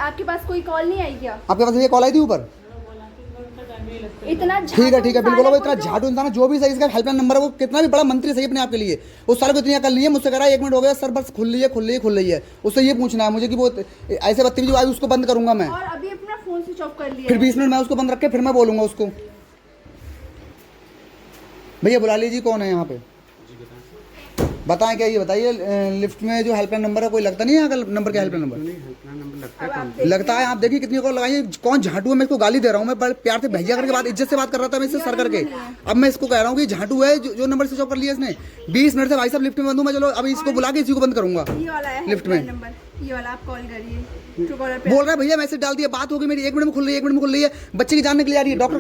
आपके पास कोई कॉल नहीं आई क्या? आपके पास ये कॉल आई थी ऊपर? इतना ठीक है बिल्कुल। वो इतना झाटू इंसान जो भी सही, इसका हेल्पलाइन नंबर है, वो कितना भी बड़ा मंत्री सही अपने आप के लिए, उस साल को इतनी अकल नहीं है। मुझसे कह रहा है 1 मिनट हो गया सर, बस खुल रही है। उससे ये पूछना है मुझे कि वो ऐसे बदतमीजी आई, उसको बंद करूंगा मैं। और अभी अपना फोन स्विच ऑफ कर लिया, फिर 20 मिनट मैं उसको बंद रख के फिर मैं बोलूंगा उसको। भैया बुला लीजिए, कौन है यहाँ पे? बताएं क्या, ये बताइए लिफ्ट में जो हेल्पलाइन नंबर है कोई लगता नहीं है नंबर? क्या हेल्पलाइन नंबर लगता है? आप देखिए कितनी कॉल लगाई है। कौन झाटू है? मैं इसको गाली दे रहा हूँ, मैं बड़े प्यार से भैया करके बात, इज्जत से बात कर रहा था मैं इससे सर करके। अब मैं इसको कह रहा हूँ कि झाटू है जो नंबर स्विच ऑफ कर लिया इसने। 20 मिनट से भाई साहब लिफ्ट में बंद हूँ मैं। चलो अभी इसको बुला के इसी को बंद करूंगा लिफ्ट में। ये वाला आप कॉल करिए। बोल रहा है भैया मैसेज डाल दिया, बात होगी मेरी, 1 मिनट में खुल रही है। बच्चे की जान निकली आ रही है। डॉक्टर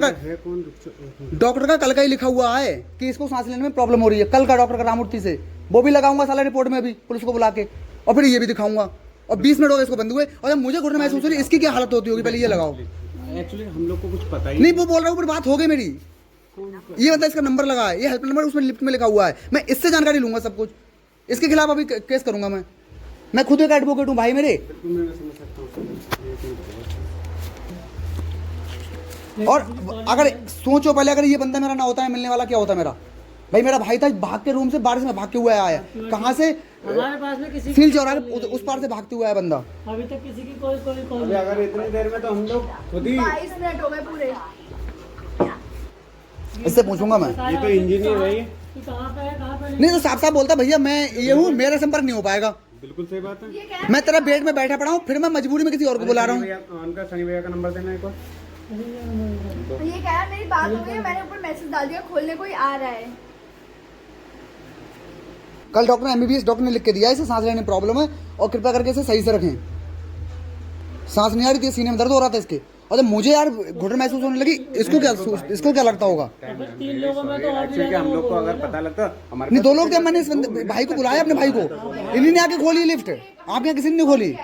का कल का ही लिखा हुआ है कि इसको सांस लेने में प्रॉब्लम हो रही है, कल का डॉक्टर का रामूर्ति से। वो भी लगाऊंगा साला रिपोर्ट में अभी पुलिस को बुला के, और फिर ये भी दिखाऊंगा। और 20 मिनट हो गए इसको बंद हुए, और जब मुझे घुटना महसूस हो रही है, इसकी क्या हालत होती होगी पहले ये लगाओ। एक्चुअली हम लोग को कुछ पता ही नहीं, वो बोल रहा हूँ बात हो गई मेरी। ये बंदा इसका नंबर लगा है, ये हेल्प नंबर उसमें लिफ्ट में लिखा हुआ है। मैं इससे जानकारी लूंगा सब कुछ, इसके खिलाफ अभी केस करूंगा मैं खुद एक एडवोकेट हूँ भाई मेरे। और अगर सोचो पहले, अगर ये बंदा मेरा ना होता है, मिलने वाला क्या होता मेरा? भाई मेरा भाई था, भाग के रूम से बारिश में भाग के हुआ आया। कहाँ से? हमारे पास में किसी सील चौराहे उस पार से भागते हुआ है बंदा। अभी तक किसी की कोई कॉल अभी अगर इतनी देर में तो हम लोग खुद ही 22 मिनट हो गए पूरे। इससे पूछूंगा मैं। ये तो इंजीनियर है, ये कहाँ पे है कहाँ पे नहीं तो साफ साफ बोलता भैया मैं ये हूँ, मेरा संपर्क नहीं हो पाएगा। बिल्कुल सही बात है। मैं तेरा बेड में बैठा पड़ा हूँ, फिर मैं मजबूरी में किसी और को बुला रहा हूँ। उनका सनी भैया का नंबर देना एक बार। ये कह रहा मेरी बात हो गई है, मैंने ऊपर मैसेज डाल दिया, खोलने कोई आ रहा है। कल डॉक्टर MBBS डॉक्टर ने लिख के दिया इसे सांस लेने में प्रॉब्लम है, और कृपया करके इसे सही से रखें। सांस नहीं आ रही थी, सीने में दर्द हो रहा था इसके। और जब मुझे यार घुटन महसूस होने लगी, इसको क्या लगता होगा? 3 लोगों में तो हम लोग को अगर पता लगता हमारे नहीं, 2 लोग थे। मैंने इस भाई को बुलाया, अपने भाई को। इन्हीं ने आके खोली लिफ्ट, आपके यहाँ किसी ने नहीं खोली।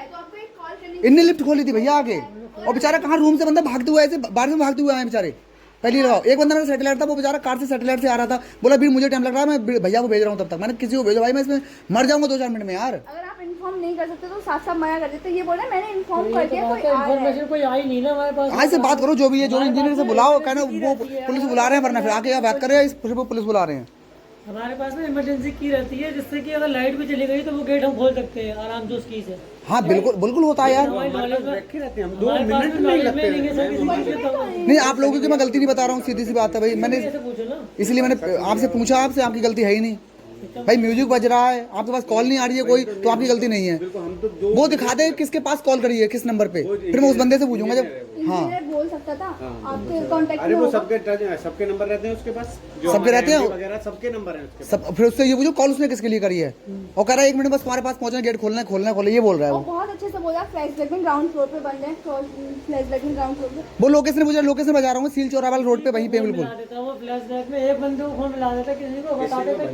इनने लिफ्ट खोली थी भैया आके, और बेचारा कहाँ रूम से बंदा भागते हुए, ऐसे बारिश में भागते हुए आए बेचारे। पहले लगाओ, एक बंदा मेरा सैटेलाइट था, वो बेचारा कार से सैटेलाइट से आ रहा था, बोला भी मुझे टाइम लग रहा है, मैं भैया को भेज रहा हूँ। तब तक मैंने किसी को भेजो भाई, मैं इसमें मर जाऊंगा 2-4 मिनट में यार। अगर आप इन्फॉर्म नहीं कर सकते तो साफ साफ मना कर देते। ये बोला मैंने इन्फॉर्म कर दिया, कोई इन्फॉर्मेशन कोई आई नहीं ना हमारे पास। आज से बात करो जो भी है, जो इंजीनियर से बुलाओ, कहना वो पुलिस बुला रहे हैं, वरना फिर आके यहाँ बात करे, पुलिस बुला रहे हैं। हमारे पास में इमरजेंसी की रहती है, जिससे कि अगर लाइट भी चली गई तो वो गेट हम खोल सकते हैं आराम से उस की से। हाँ बिल्कुल होता है यार। नहीं, आप लोगों की मैं गलती नहीं बता रहा हूँ, सीधी सी बात है भाई। मैंने इसलिए मैंने आपसे पूछा, आपसे आपकी गलती है ही नहीं भाई। म्यूजिक बज रहा है, आपके पास कॉल नहीं आ रही है कोई, तो आपकी गलती नहीं है। वो दिखा दे किसके पास कॉल करी है, किस नंबर पे, फिर मैं उस बंदे से पूछूंगा। जब हाँ बोल सकता था आपके कांटेक्ट अरे वो सबके नंबर रहते हैं उसके पास, सबके रहते हैं वगैरह सबके नंबर हैं उसके सब। फिर उससे ये पूछो कॉल उसने किसके लिए करी है, और कह रहा है 1 मिनट बस तुम्हारे पास पहुंचना, गेट खोलना है, ये बोल रहा है वो। बहुत अच्छे से बोला, फ्लैश में ग्राउंड फ्लोर पे बंद है, फ्लैश में ग्राउंड फ्लोर पे। वो लोकेशन मुझे लोकेशन बता रहा हूँ, सील चौराहा वाला रोड पे, वहीं पे बिल्कुल। वो फ्लैशबैक में एक बंदे को फोन मिला देता, किसी को बता देता।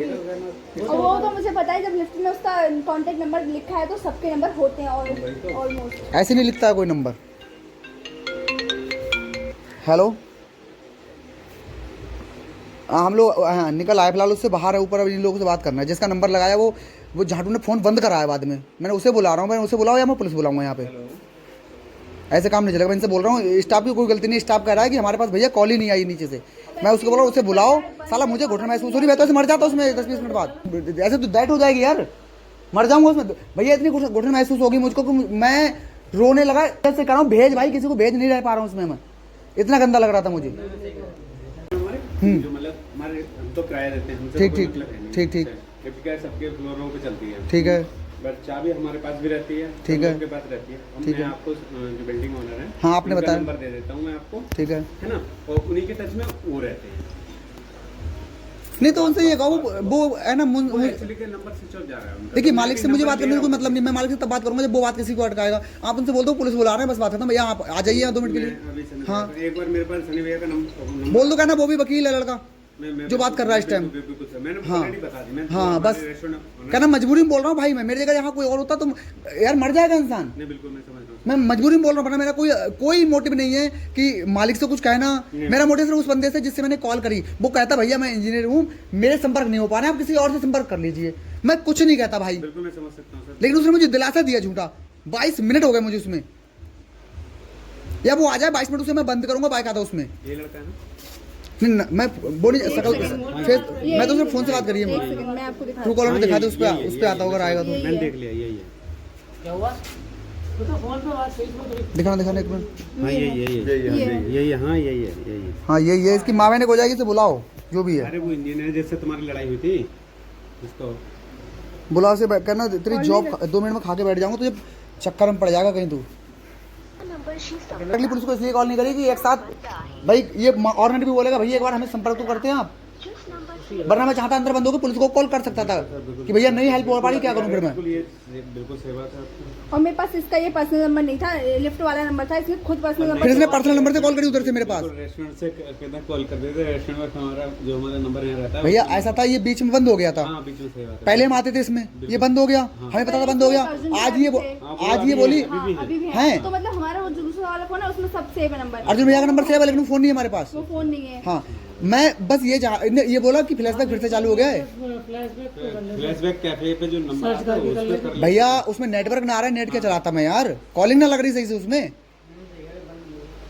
और वो तो मुझे पता है, जब लिस्ट में उसका कांटेक्ट नंबर लिखा है तो सबके नंबर होते हैं ऑलमोस्ट। ऐसे नहीं लिखता है कोई नंबर। हेलो, हम लोग निकल आए फिलहाल, उससे बाहर है ऊपर। अब इन लोगों से बात करना है, जिसका नंबर लगाया वो झाटू ने फ़ोन बंद कराया बाद में। मैंने उसे बुला रहा हूँ, मैंने उसे बुलाओ या मैं पुलिस बुलाऊंगा यहाँ पे। ऐसे काम नहीं चलेगा। मैं इनसे बोल रहा हूँ, स्टाफ की कोई गलती नहीं। स्टाफ कह रहा है कि हमारे पास भैया कॉल ही नहीं आई नीचे से। मैं उसको बोल रहा हूँ उसे बुलाओ, साला मुझे घुटना महसूस हो रही, मैं तो ऐसे मर जाता उसमें 10-20 मिनट बाद। ऐसे तो डेथ हो जाएगी यार, मर जाऊंगा उसमें। भैया इतनी घुटन महसूस होगी मुझको कि मैं रोने लगा। ऐसे कह रहा हूँ भेज भाई, किसी को भेज नहीं रह पा रहा हूँ उसमें मैं, इतना गंदा लग रहा था मुझे। जो मतलब हमारे हम तो किराया देते हैं, ठीक सबके फ्लोरों पे चलती है। ठीक है, बट चाबी हमारे पास भी रहती है, ठीक है, आपके पास रहती है। ठीक है। मैं आपको जो बिल्डिंग ओनर है, हाँ आपने बताया, नंबर दे देता हूँ मैं आपको, ठीक है ना, और उन्हीं के टच में वो रहते हैं। नहीं तो उनसे ये कहो, वो है ना एक्चुअली के नंबर स्विच ऑफ जा रहा है। देखिए मालिक से मुझे बात करने का कोई मतलब नहीं। मैं मालिक से तब बात करूंगा जब वो बात किसी को अटकाएगा। आप उनसे बोल दो पुलिस बुला रहे हैं, बस बात खत्म। भैया आप आ जाइए 2 मिनट के लिए। हाँ एक बार मेरे पास सनी भैया का नंबर बोल दो, कहना वो भी वकील है लड़का जो बात कर रहा है इस टाइम। हाँ बस कहना मजबूरी में बोल रहा हूँ भाई। मैं मेरी जगह यहाँ कोई और होता तो यार मर जाएगा इंसान। बिल्कुल मैं समझ रहा हूँ, मैं मजबूरी में बोल रहा हूँ, मेरा कोई मोटिव नहीं है कि मालिक से कुछ कहना। मेरा मोटिव सिर्फ उस बंदे से जिससे मैंने कॉल करी, वो कहता भैया मैं इंजीनियर हूँ, मेरे संपर्क नहीं हो पा रहे, आप किसी और से संपर्क कर लीजिए। मैं कुछ नहीं कहता भाई, बिल्कुल मैं समझ सकता हूँ सर। लेकिन उसने मुझे दिलासा दिया झूठा। 22 मिनट हो गए मुझे उसमें। या वो आ जाए 22 मिनट उसे मैं बंद करूंगा बाइक आता उसमें। ये लड़का है ना? नहीं मैं बोली शकल सेकंड। फेस मैं तो सिर्फ फोन से बात करी है एक सेकंड मैं आपको दिखा ट्रू कॉलर में हाँ, दिखा दे ये उस पे आता होगा आएगा तो मैंने देख लिया, यही है। क्या हुआ? तो फोन पे बात फेसबुक पे दिखाना एक मिनट। हाँ यही हाँ यही है। हाँ ये इसकी माँ बहने को जाएगी तो बुलाओ जो भी है, अरे वो इंडियन है जिससे तुम्हारी लड़ाई हुई थी उसको बुलाओ से कहना तेरी जॉब 2 मिनट में खा के बैठ जाऊंगा, तुझे चक्कर में पड़ जाएगा कहीं तू। पुलिस को इसलिए कॉल नहीं करेगी एक साथ भाई, ये ऑर्गेनाइजर भी बोलेगा भैया एक बार हमें संपर्क तो करते हैं आप, वरना मैं चाहता अंदर बंद होकर पुलिस को कॉल कर सकता था कि भैया नहीं हेल्प हो पा रही, क्या करूं फिर मैं। बिल्कुल सही बात है आपकी। और मेरे पास इसका ये पर्सनल नंबर नहीं था, लिफ्ट वाला नंबर था, इसलिए खुद पर्सनल फिर नंबर इसने पर्सनल नंबर से कॉल करी उधर से मेरे पास। रेस्टोरेंट से कहता कॉल कर देते, रेस्टोरेंट में हमारा जो हमारा नंबर यहाँ रहता है भैया ऐसा था ये बीच में बंद हो गया था, हाँ बीच में सही बात है। पहले हम आते थे इसमें, ये बंद हो गया, हमें पता था बंद हो गया। आज ये बोली अभी भी हैं। है। तो मतलब हमारा वो जो दूसरा वाला फोन है उसमें सब सेव है नंबर, अर्जुन भैया का नंबर सेव है लेकिन फोन नहीं है हमारे पास। वो फोन नहीं है। हाँ मैं बस ये बोला कि फ्लैशबैक फिर से चालू हो गया है फ्लैशबैक कैफे पे जो नंबर आता है उस पे कर ले। भैया, उसमें नेटवर्क ना आ रहा है, नेट क्या चलाता मैं यार, कॉलिंग ना लग रही सही से उसमें,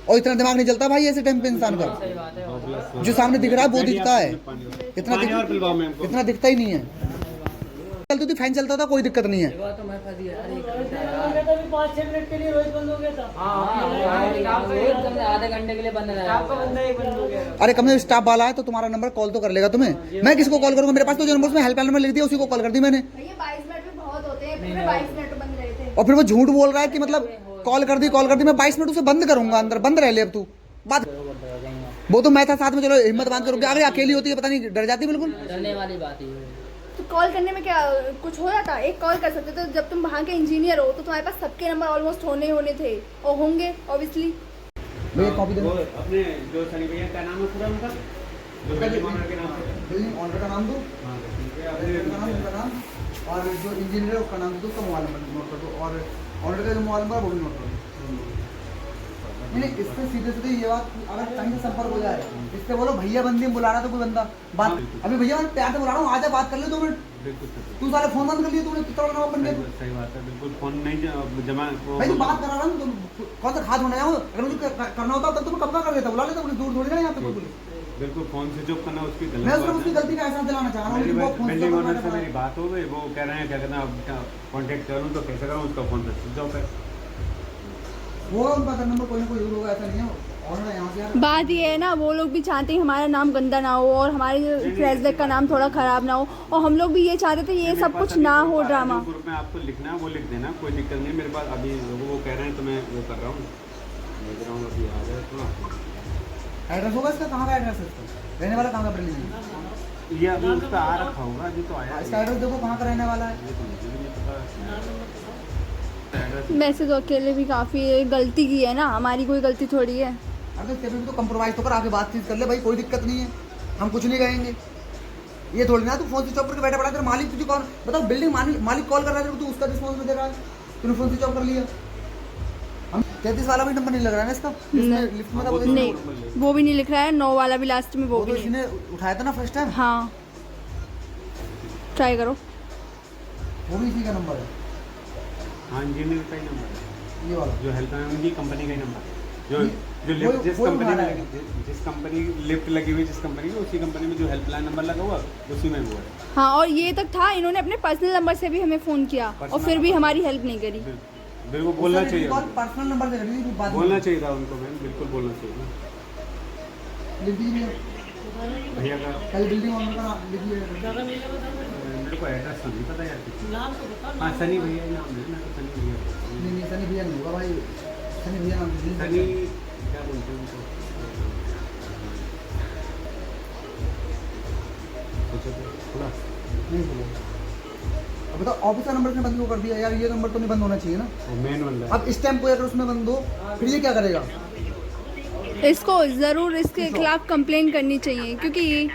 और इतना दिमाग नहीं चलता भाई ऐसे टाइम पे इंसान का, जो सामने दिख रहा है वो दिखता है, इतना दिखता ही नहीं है। चलती थी फैन चलता था कोई दिक्कत नहीं है। तो मैं फंस गया। अरे 5-6 मिनट के लिए रोज बंद हो गया था। एकदम आधे घंटे के लिए बंद रहा, आपका बंदा ही बंद हो गया। अरे कम से स्टाफ वाला है तो तुम्हारा नंबर कॉल तो कर लेगा तुम्हें, मैं किसको कॉल करूंगा, मेरे पास तो जो नंबर उसमें हेल्पलाइन नंबर लिख दिया उसी को कॉल कर दी मैंने। भैया 22 मिनट में बहुत होते हैं, पूरे 22 मिनट बंद रहे थे। और फिर वो झूठ बोल रहा है कि मतलब कॉल कर दी मैं 22 मिनट उसे बंद करूंगा, अंदर बंद रह ले अब तू बात। वो तो मैं था साथ में, चलो हिम्मत बांध कर, अगर अकेली होती है पता नहीं डर जाती बिल्कुल। डरने वाली बात ही है। तो कॉल करने में क्या कुछ हो जाता, एक कॉल कर सकते थे। जब तुम वहाँ के इंजीनियर हो तो तुम्हारे पास सबके नंबर ऑलमोस्ट होने थे और होंगे ऑब्वियसली। भैया कॉपी दे दो, अपने जो सनी भैया का नाम है पूरा उनका, जो बिल्डिंग ओनर के नाम है, बिल्डिंग ऑनर का नाम दो, हाँ उनका नाम, और जो इंजीनियर है उसका नाम दो, उसका मोबाइल नंबर नोट कर दो, और ऑनर का जो मोबाइल नंबर वो भी नोट कर दो। नहीं इससे सीधे सीधे ये बात, अगर कहीं से संपर्क हो जाए इससे बोलो भैया बंदी बुला रहा था कोई बंदा बात, अभी भैया मैं प्यार से बुला रहा हूँ आजा बात कर ले 2 मिनट, बिल्कुल तू सारे फोन बंद कर लिए तूने, कितना बड़ा बन गया। सही बात है, बिल्कुल फोन नहीं जमा भाई तू बात करा रहा हूँ, कौन सा खाद होना है, अगर मुझे करना होता तब तो मैं कब का कर देता, बुला लेता, पुलिस दूर थोड़ी ना यहाँ पे पुलिस। बिल्कुल फोन स्विच ऑफ करना उसकी गलत मैं बात उसकी है। गलती का एहसास दिलाना चाह रहा हूँ, लेकिन वो फोन बिल्डिंग ओनर से मेरी बात हो गई, वो कह रहे हैं क्या कहना कांटेक्ट करूँ तो कैसे करूँ, उसका फोन पे स्विच ऑफ है। वो उनका नंबर कोई ना कोई जरूर होगा, ऐसा नहीं है। और यहाँ से बात ये है ना, वो लोग भी चाहते हैं हमारा नाम गंदा ना हो और हमारे फ्लैशबैक का नाम थोड़ा खराब ना हो, और हम लोग भी ये चाहते थे ये सब कुछ ना हो ड्रामा। ग्रुप में आपको लिखना है वो लिख देना, कोई दिक्कत नहीं मेरे पास। अभी वो कह रहे हैं तो मैं वो कर रहा हूँ, देख रहा हूँ अभी आ जाए तो। एड्रेस होगा इसका, कहाँ का एड्रेस है इसका, रहने वाला कहाँ का ब्रिलिंग, ये अभी उसका आ रखा होगा, अभी तो आया इसका एड्रेस देखो कहाँ का रहने वाला है। ये तो मुझे भी नहीं पता एड्रेस। वैसे तो अकेले भी काफ़ी गलती की है ना, हमारी कोई गलती थोड़ी है। अगर कभी भी तो कंप्रोमाइज तो कर, आके बातचीत कर ले भाई, कोई दिक्कत नहीं है, हम कुछ नहीं कहेंगे। ये थोड़ी ना तू फोन स्विच ऑफ करके बैठा पड़ा, तेरा मालिक तुझे कौन बताओ, बिल्डिंग मालिक कॉल कर रहा है, तू उसका रिस्पॉन्स में दे रहा है, तूने फोन स्विच ऑफ कर लिया। हम 33 वाला भी नंबर नहीं लग रहा है ना इसका, लिफ्ट में था वो नहीं वो भी नहीं लिख रहा है, 9 वाला भी लास्ट में वो भी तो नहीं। इसने उठाया था ना फर्स्ट टाइम। हाँ ट्राई करो, वो भी इसी का नंबर है, हाँ इंजीनियर का ही नंबर है, ये वाला जो हेल्प है उनकी कंपनी का ही नंबर है, जो वो- लिफ्ट जिस वो कंपनी उठा रहा में जिस कंपनी लिफ्ट लगी हुई जिस कंपनी में, उसी कंपनी में जो हेल्पलाइन नंबर लगा हुआ उसी में वो है। हाँ और ये तक था, इन्होंने अपने पर्सनल नंबर से भी हमें फ़ोन किया और फिर भी हमारी हेल्प नहीं करी। बिल्कुल बोलना चाहिए, कॉल पर्सनल नंबर से करी थी, बात बोलना चाहिए था उनको मैम, बिल्कुल बोलना चाहिए लिख दीजिए भैया का। कल बिल्डिंग ऑनर का नाम लिख लीजिए। ज़्यादा नहीं पता मेरे को एड्रेस तो नहीं पता यार किसी। नाम तो बता। हाँ सनी भैया नाम है ना, सनी भैया। नहीं सनी भैया नहीं होगा भाई, सनी भैया नाम सनी क्या बोलते हैं उनको, थोड़ा नहीं बोलो। अब बताओ ऑफिस का नंबर इसने बंद क्यों कर दिया यार, ये नंबर तो नहीं बंद होना चाहिए ना। वो मेन बंदा है। अब इस टाइम को अगर उसमें बंद हो फिर ये क्या करेगा। इसको ज़रूर इसके खिलाफ कंप्लेन करनी चाहिए, क्योंकि ये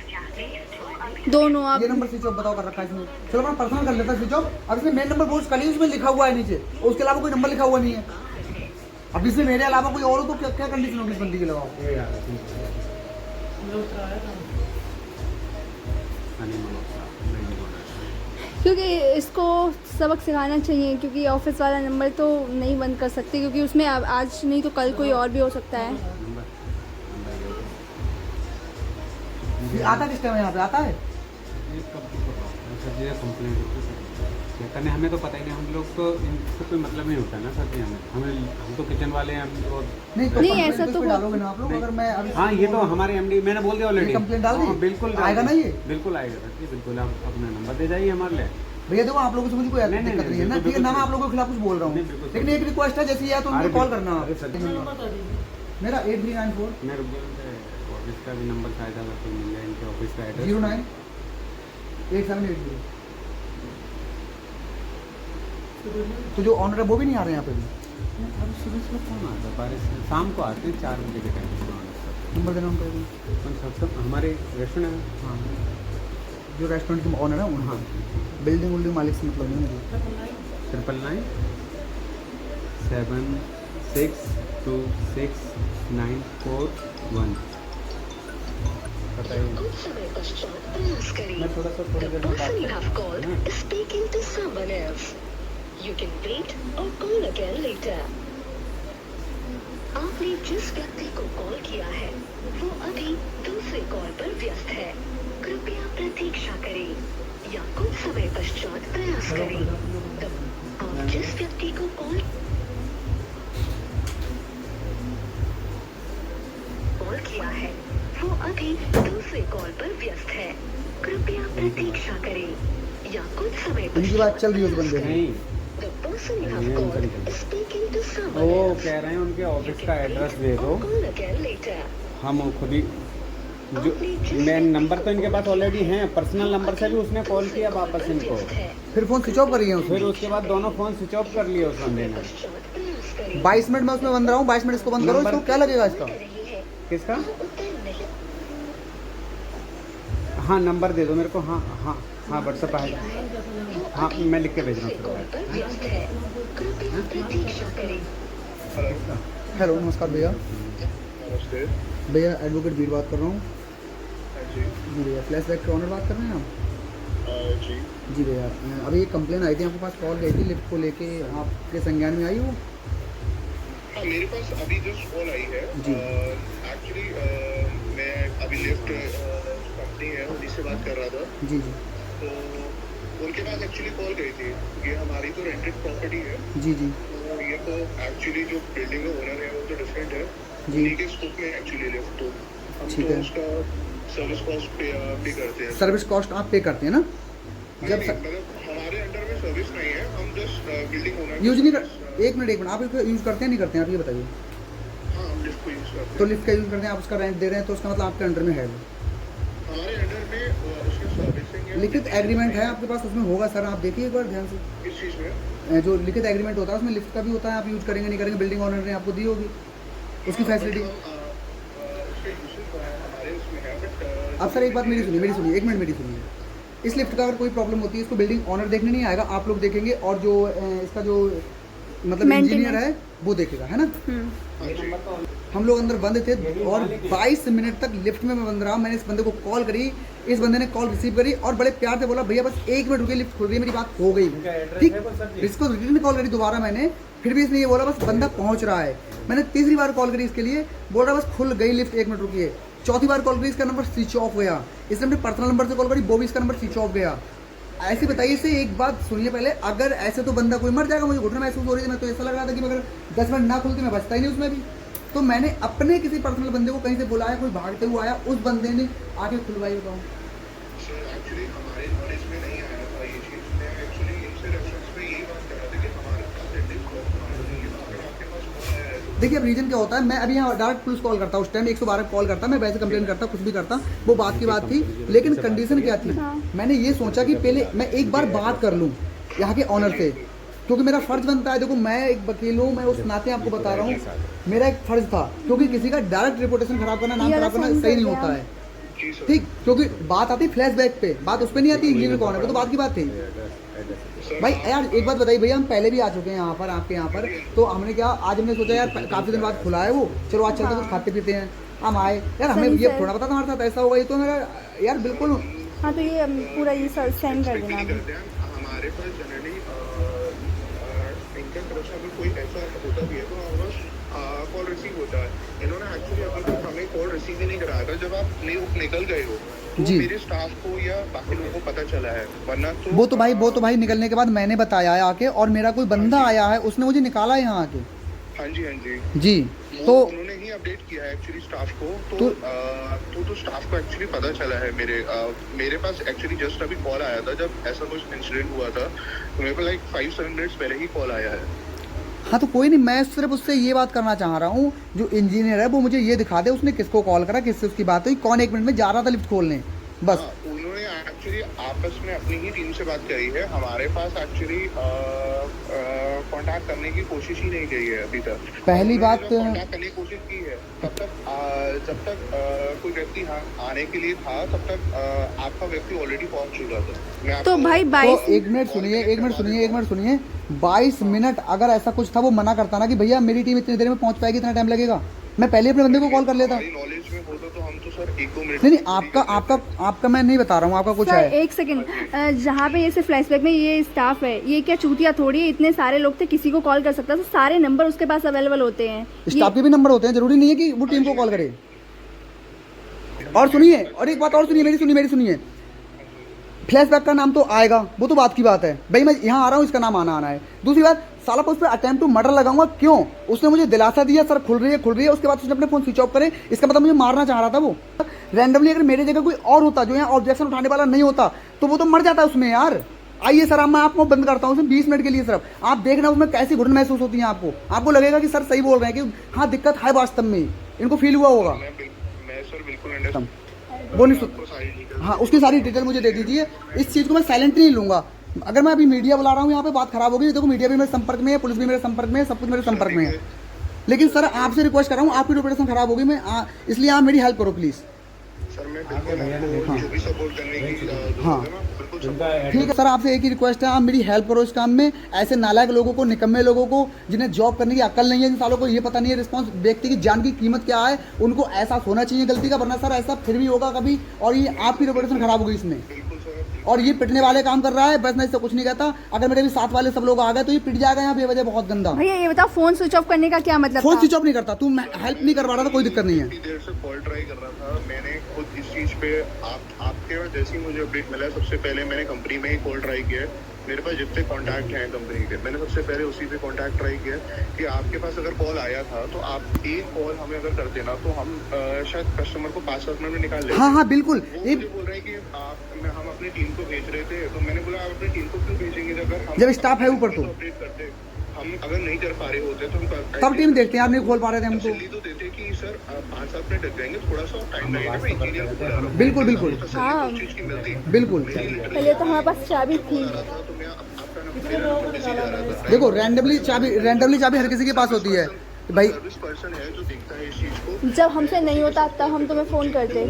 दोनों आप ये नंबर स्विच ऑफ बताओ कर रखा है इसने, चलो अपना पर्सनल कर लेता स्विच ऑफ। अब इसमें मेन नंबर बोल कल ही उसमें लिखा हुआ है नीचे, और उसके अलावा कोई नंबर लिखा हुआ नहीं है। अब इसमें मेरे अलावा कोई और हो तो क्या क्या कंडीशन होगी इस बंदी की लगाओ। ये यार है, सनी मनोज साहब, बिल्डिंग ओनर। क्योंकि इसको सबक सिखाना चाहिए, क्योंकि ऑफिस वाला नंबर तो नहीं बंद कर सकते, क्योंकि उसमें आज नहीं तो कल कोई और भी हो सकता है। ये आता किस टाइम यहाँ पे आता है? सर जी कंप्लेंट करने हमें तो पता ही नहीं, हम लोग तो इनसे कोई मतलब नहीं होता ना सर जी। हम तो किचन वाले हैं, हम तो नहीं नहीं, ऐसा तो डालोगे ना आप लोग? अगर मैं अभी हाँ ये तो हमारे एमडी मैंने बोल दिया ऑलरेडी। कंप्लेंट डाल दी? बिल्कुल आएगा ना ये? बिल्कुल आएगा सर जी, बिल्कुल। आप अपना नंबर दे जाइए हमारे लिए। भैया देखो, आप लोगों से मुझे कोई नहीं, दिक्कत नहीं है ना, ठीक है ना? मैं आप लोगों के खिलाफ कुछ बोल रहा हूँ, नहीं, बिल्कुल। लेकिन एक रिक्वेस्ट है, जैसे या तो उनको कॉल करना आप। मेरा 8394 मैं रुक गया, ऑफिस का भी नंबर शायद अगर कोई मिल जाए, इनके ऑफिस का एड्रेस 098780। तो जो ऑनर है वो भी नहीं आ रहे हैं यहाँ पे भी? अब सुबह सुबह कौन आता है? बारिश शाम को आते हैं 4 बजे के टाइम। नंबर देना उनका। हमारे रेस्टोरेंट है। हाँ, जो रेस्टोरेंट के ऑनर है उन, हाँ, बिल्डिंग उल्डिंग मालिक से मतलब नहीं मुझे। 9996269441। बताइए। कुछ समय पश्चात प्रयास करें। मैं थोड़ा सा थोड़ी देर में बात person you have करूँ। called is speaking to someone else. You can wait or call again later. आपने जिस व्यक्ति को कॉल किया है वो अभी दूसरे कॉल पर व्यस्त है, कृपया प्रतीक्षा करें या कुछ समय पश्चात प्रयास करें। आप जिस व्यक्ति को कॉल किया है वो अभी दूसरे कॉल पर व्यस्त है, कृपया प्रतीक्षा करें या कुछ समय इनकी बात चल रही है उस बंदे से। नहीं, The person you have called is speaking to someone वो else. कह रहे हैं उनके ऑफिस You का can एड्रेस wait दे दो। or call again later. हम खुद ही जो मैं नंबर तो इनके पास ऑलरेडी हैं, पर्सनल नंबर से भी उसने कॉल किया वापस इनको। फिर फोन स्विच ऑफ करिए फिर उसने। उसके बाद दोनों फोन स्विच ऑफ कर लिए उस बंदे ने। 22 मिनट में उसमें बंद रहा हूँ, 22 मिनट इसको बंद करो, इसको क्या लगेगा इसका? किसका? हाँ नंबर दे दो मेरे को। हाँ हाँ हाँ व्हाट्सएप आएगा। हाँ मैं लिख के भेज रहा हूँ। हेलो, नमस्कार भैया। नमस्ते। भैया एडवोकेट वीर बात कर रहा हूँ। हाँ जी। जी भैया, फ्लैशबैक के ऑनर बात कर रहे हैं आप? जी। जी भैया, अभी एक कंप्लेन आई थी आपके पास, कॉल गई थी लिफ्ट को लेके, आपके संज्ञान में आई वो? हाँ मेरे पास अभी जस्ट कॉल आई है। जी। एक्चुअली मैं अभी लिफ्ट कंपनी है उन्हीं से बात कर रहा था। जी जी तो उनके पास एक्चुअली कॉल गई थी। ये हमारी तो रेंटेड प्रॉपर्टी है। जी जी तो ये तो एक्चुअली जो बिल्डिंग का ओनर है वो तो डिफरेंट है। जी। उन्हीं के स्कोप में एक्चुअली लिफ्ट तो हम ठीक तो है। उसका सर्विस कॉस्ट पे करते हैं। सर्विस कॉस्ट आप पे करते हैं ना? नहीं, जब नहीं, मतलब हमारे अंडर में सर्विस नहीं है, हम जस्ट बिल्डिंग ओनर यूज नहीं कर, एक मिनट आप इसको यूज़ करते हैं नहीं करते हैं, आप ये बताइए। हाँ हम लिफ्ट को यूज करते तो हैं। लिफ्ट का यूज़ करते हैं, आप उसका रेंट दे रहे हैं, तो उसका मतलब आपके अंडर में है वो। हमारे अंडर में उसका सर्विसिंग है। लिखित एग्रीमेंट है आपके पास, उसमें होगा सर, आप देखिए एक बार ध्यान से। किस चीज़ में? जो लिखित एग्रीमेंट होता है उसमें लिफ्ट का भी होता है, आप यूज़ करेंगे नहीं करेंगे, बिल्डिंग ओनर ने आपको दी होगी उसकी फैसिलिटी। उसका यूसेज हमारे उसमें है बट अब सर एक बात मेरी सुनिए, एक मिनट मेरी सुनिए। इस लिफ्ट का अगर कोई प्रॉब्लम होती है, इसको बिल्डिंग ओनर देखने नहीं आएगा, आप लोग देखेंगे, और जो इसका जो मतलब इंजीनियर है वो देखेगा, है ना? हम लोग अंदर बंद थे और 22 मिनट तक लिफ्ट में मैं बंद रहा। मैंने इस बंदे को कॉल करी, इस बंदे ने कॉल रिसीव करी और बड़े प्यार से बोला भैया बस 1 मिनट रुकिए, लिफ्ट खुल रही है, मेरी बात हो गई। ठीक, इसको रिटर्न कॉल करी दोबारा मैंने, फिर भी इसने ये बोला बस बंदा पहुंच रहा है। मैंने तीसरी बार कॉल करी इसके लिए, बोल रहा बस खुल गई लिफ्ट, 1 मिनट रुकिए। चौथी बार कॉल करी, इसका नंबर स्विच ऑफ गया। इसने अपने पर्सनल नंबर से कॉल करी, वो भी इसका नंबर स्विच ऑफ गया। ऐसे बताइए से, एक बात सुनिए पहले, अगर ऐसे तो बंदा कोई मर जाएगा, मुझे घुटना महसूस हो रही थी, मैं तो ऐसा लग रहा था कि अगर 10 मिनट ना खुलती मैं बचता ही नहीं उसमें भी। तो मैंने अपने किसी पर्सनल बंदे को कहीं से बुलाया, कोई भागते हुए आया, उस बंदे ने आके खुलवाई। बताऊँ सर एक्चुअली हमारे नॉलेज में नहीं आया था ये चीज़। मैं एक्चुअली इनसे रेफरेंस में यही बात कर रहा था कि हमारे पास एटलीस्ट अगर आपके पास फोन आया है तो देखिए अब रीजन क्या होता है, मैं अभी यहाँ डायरेक्ट पुलिस कॉल करता, उस टाइम 112 कॉल करता, मैं वैसे कंप्लेन करता, कुछ भी करता, वो बात की बात थी। लेकिन कंडीशन क्या थी, मैंने ये सोचा कि पहले मैं एक बार बात कर लूँ यहाँ के ऑनर से, क्योंकि मेरा फर्ज बनता है। देखो मैं एक वकील हूँ, मैं उस नाते आपको बता रहा हूँ, मेरा एक फर्ज था, क्योंकि किसी का डायरेक्ट रेपुटेशन खराब करना, नाम खराब करना सही नहीं होता है। जी सर। ठीक, क्योंकि बात आती फ्लैशबैक पे, बात उस पर नहीं आती इंजीनियर कौन है, वो तो बात की बात थी। भाई यार एक बात बताइए भैया, हम पहले भी आ चुके हैं यहाँ पर, आपके यहाँ पर, तो हमने क्या आज हमने सोचा यार काफ़ी दिन बाद खुला है वो, चलो आज चलते कुछ खाते पीते हैं, हम आए यार, हमें ये थोड़ा पता था हमारे साथ ऐसा होगा, ये तो मेरा यार बिल्कुल। हाँ तो ये पूरा ये सेंड कर देना अभी। करते हैं हमारे पास जनरली इनका तरफ से अगर कोई ऐसा होता भी है तो हमारे पास कॉल रिसीव होता है। इन्होंने एक्चुअली अभी तक हमें कॉल रिसीव ही नहीं कराया था। जब आप निकल गए हो तो जी। मेरे स्टाफ को या बाकी लोगों को पता चला है, वरना तो वो तो भाई निकलने के बाद मैंने बताया है आके, और मेरा कोई बंदा आया है उसने मुझे निकाला है यहाँ आके। हाँ जी हाँ जी, जी वो तो उन्होंने ही अपडेट किया है एक्चुअली स्टाफ को। तो स्टाफ को एक्चुअली पता चला है। मेरे पास एक्चुअली जस्ट अभी कॉल आया था जब ऐसा कुछ इंसिडेंट हुआ था, तो मेरे को लाइक 5-7 मिनट्स पहले ही कॉल आया है। हाँ तो कोई नहीं, मैं सिर्फ उससे ये बात करना चाह रहा हूँ, जो इंजीनियर है वो मुझे ये दिखा दे उसने किसको कॉल करा, किससे उसकी बात हुई, कौन 1 मिनट में जा रहा था लिफ्ट खोलने, बस। हाँ, उन्होंने एक्चुअली आपस में अपनी ही टीम से बात करी है। हमारे पास एक्चुअली कांटेक्ट करने की कोशिश ही नहीं की है अभी तक। पहली बात कांटेक्ट करने की कोशिश की है जब तक कोई व्यक्ति आने के लिए था, तब तक आपका व्यक्ति ऑलरेडी पहुंच चुका था। मैं तो आपको- भाई तो 22 एक मिनट सुनिए 22 मिनट अगर ऐसा कुछ था वो मना करता ना कि भैया मेरी टीम इतनी देर में पहुंच पाएगी, इतना टाइम लगेगा, मैं पहले अपने बंदे को कॉल कर लेता। हमारी नॉलेज में होता तो हम तो सर 1-2 मिनट नहीं आपका मैं नहीं बता रहा हूँ, आपका कुछ सर है। एक सेकंड, जहाँ पे ये सिर्फ फ्लैशबैक में ये स्टाफ है, ये क्या चूतिया थोड़ी है, इतने सारे लोग थे, किसी को कॉल कर सकता था, सारे नंबर उसके पास अवेलेबल होते हैं। स्टाफ के भी नंबर होते हैं, जरूरी नहीं है कि वो टीम को कॉल करे। और सुनिए, और एक बात और सुनिए, मेरी सुनिए, फ्लैशबैक का नाम तो आएगा, वो तो बात की बात है भाई, मैं यहाँ आ रहा हूँ, इसका नाम आना है। दूसरी बात, साला पर उस पर अटेम्प्ट टू मर्डर लगाऊंगा क्यों? उसने मुझे दिलासा दिया सर खुल रही है, उसके बाद उसने अपने फोन स्विच ऑफ करे, इसका मतलब मुझे मारना चाह रहा था वो। रैंडमली अगर मेरे जगह कोई और होता जो यहाँ ऑब्जेक्शन उठाने वाला नहीं होता तो वो तो मर जाता है उसमें यार। आइए सर, अब मैं आपको बंद करता हूँ उसमें 20 मिनट के लिए, सिर्फ आप देखना उसमें कैसी घुटन महसूस होती है आपको लगेगा कि सर सही बोल रहे हैं कि हाँ दिक्कत है वास्तव में, इनको फील हुआ होगा। मैं सर बिल्कुल अंडरस्टैंड वो नहीं सुन, आपको सारी डिटेल। हाँ उसकी सारी डिटेल मुझे दे दीजिए। इस चीज़ को मैं साइलेंट नहीं लूँगा। अगर मैं अभी मीडिया बुला रहा हूँ यहाँ पे बात खराब होगी। देखो मीडिया भी मेरे संपर्क में है, पुलिस भी मेरे संपर्क में है, सब कुछ मेरे संपर्क में है, लेकिन सर आपसे रिक्वेस्ट कर रहा हूँ, आपकी रिपुटेशन खराब होगी, इसलिए आप मेरी हेल्प करो प्लीज़। सर मैं बिल्कुल आपको जो भी सपोर्ट करने की हाँ। बिल्कुल support ठीक है सर, आपसे एक ही रिक्वेस्ट है, आप मेरी हेल्प करो इस काम में। ऐसे नालायक लोगों को, निकम्मे लोगों को, जिन्हें जॉब करने की अक्ल नहीं है, इन सालों को ये पता नहीं है रिस्पॉन्स व्यक्ति की जान की कीमत क्या है, उनको एहसास होना चाहिए गलती का, वरना सर ऐसा फिर भी होगा कभी, और ये आपकी रिपुटेशन खराब होगी इसमें। बिल्कुल सर। और ये पिटने वाले काम कर रहा है, बस मैं इससे कुछ नहीं कहता। अगर मेरे भी साथ वाले सब लोग आ गए तो ये पिट जाएगा यहाँ बेवजह बहुत गंदा। भैया ये बताओ, फोन स्विच ऑफ करने का क्या मतलब फोन था? स्विच ऑफ नहीं करता, तू हेल्प नहीं करवा रहा था, कोई दिक्कत नहीं है। इतनी देर से कॉल ट्राई कर रहा था। मैंने खुद इस चीज़ पे आपके और जैसे ही मुझे अपडेट मिला, सबसे पहले मैंने कंपनी में ही कॉल ट्राई किया है। मेरे पास जितने कॉन्टैक्ट हैं कंपनी के, मैंने सबसे पहले उसी पे कॉन्टैक्ट ट्राई किया कि आपके पास अगर कॉल आया था तो आप एक कॉल हमें अगर कर देना तो हम शायद कस्टमर को 5-7 मिनट में निकाल लेते। हाँ बिल्कुल। वो मुझे बोल रहे हैं कि हम अपनी टीम को भेज रहे थे, तो मैंने बोला आप अपनी टीम को क्यों भेजेंगे जब स्टाफ है ऊपर तो अपडेट करते। हम अगर नहीं कर पा रहे होते तो हम तब टीम देखते हैं, आप नहीं खोल पा रहे थे हम तो। तो देते कि सर 5-7 मिनट लग जाएंगे, थोड़ा सा टाइम लगेगा, मैं इंजीनियर को बुला रहा हूँ। बिल्कुल हाँ। उस चीज़ की मिलती बिल्कुल। पहले तो हमारे पास चाबी थी। तो मैं आपका नंबर बिजी जा रहा था। देखो रैंडमली चाबी हर किसी के पास होती है भाई। सर्विस पर्सन है जो देखता है इस चीज़ को। जब हमसे नहीं होता तब हम तुम्हें फोन करते।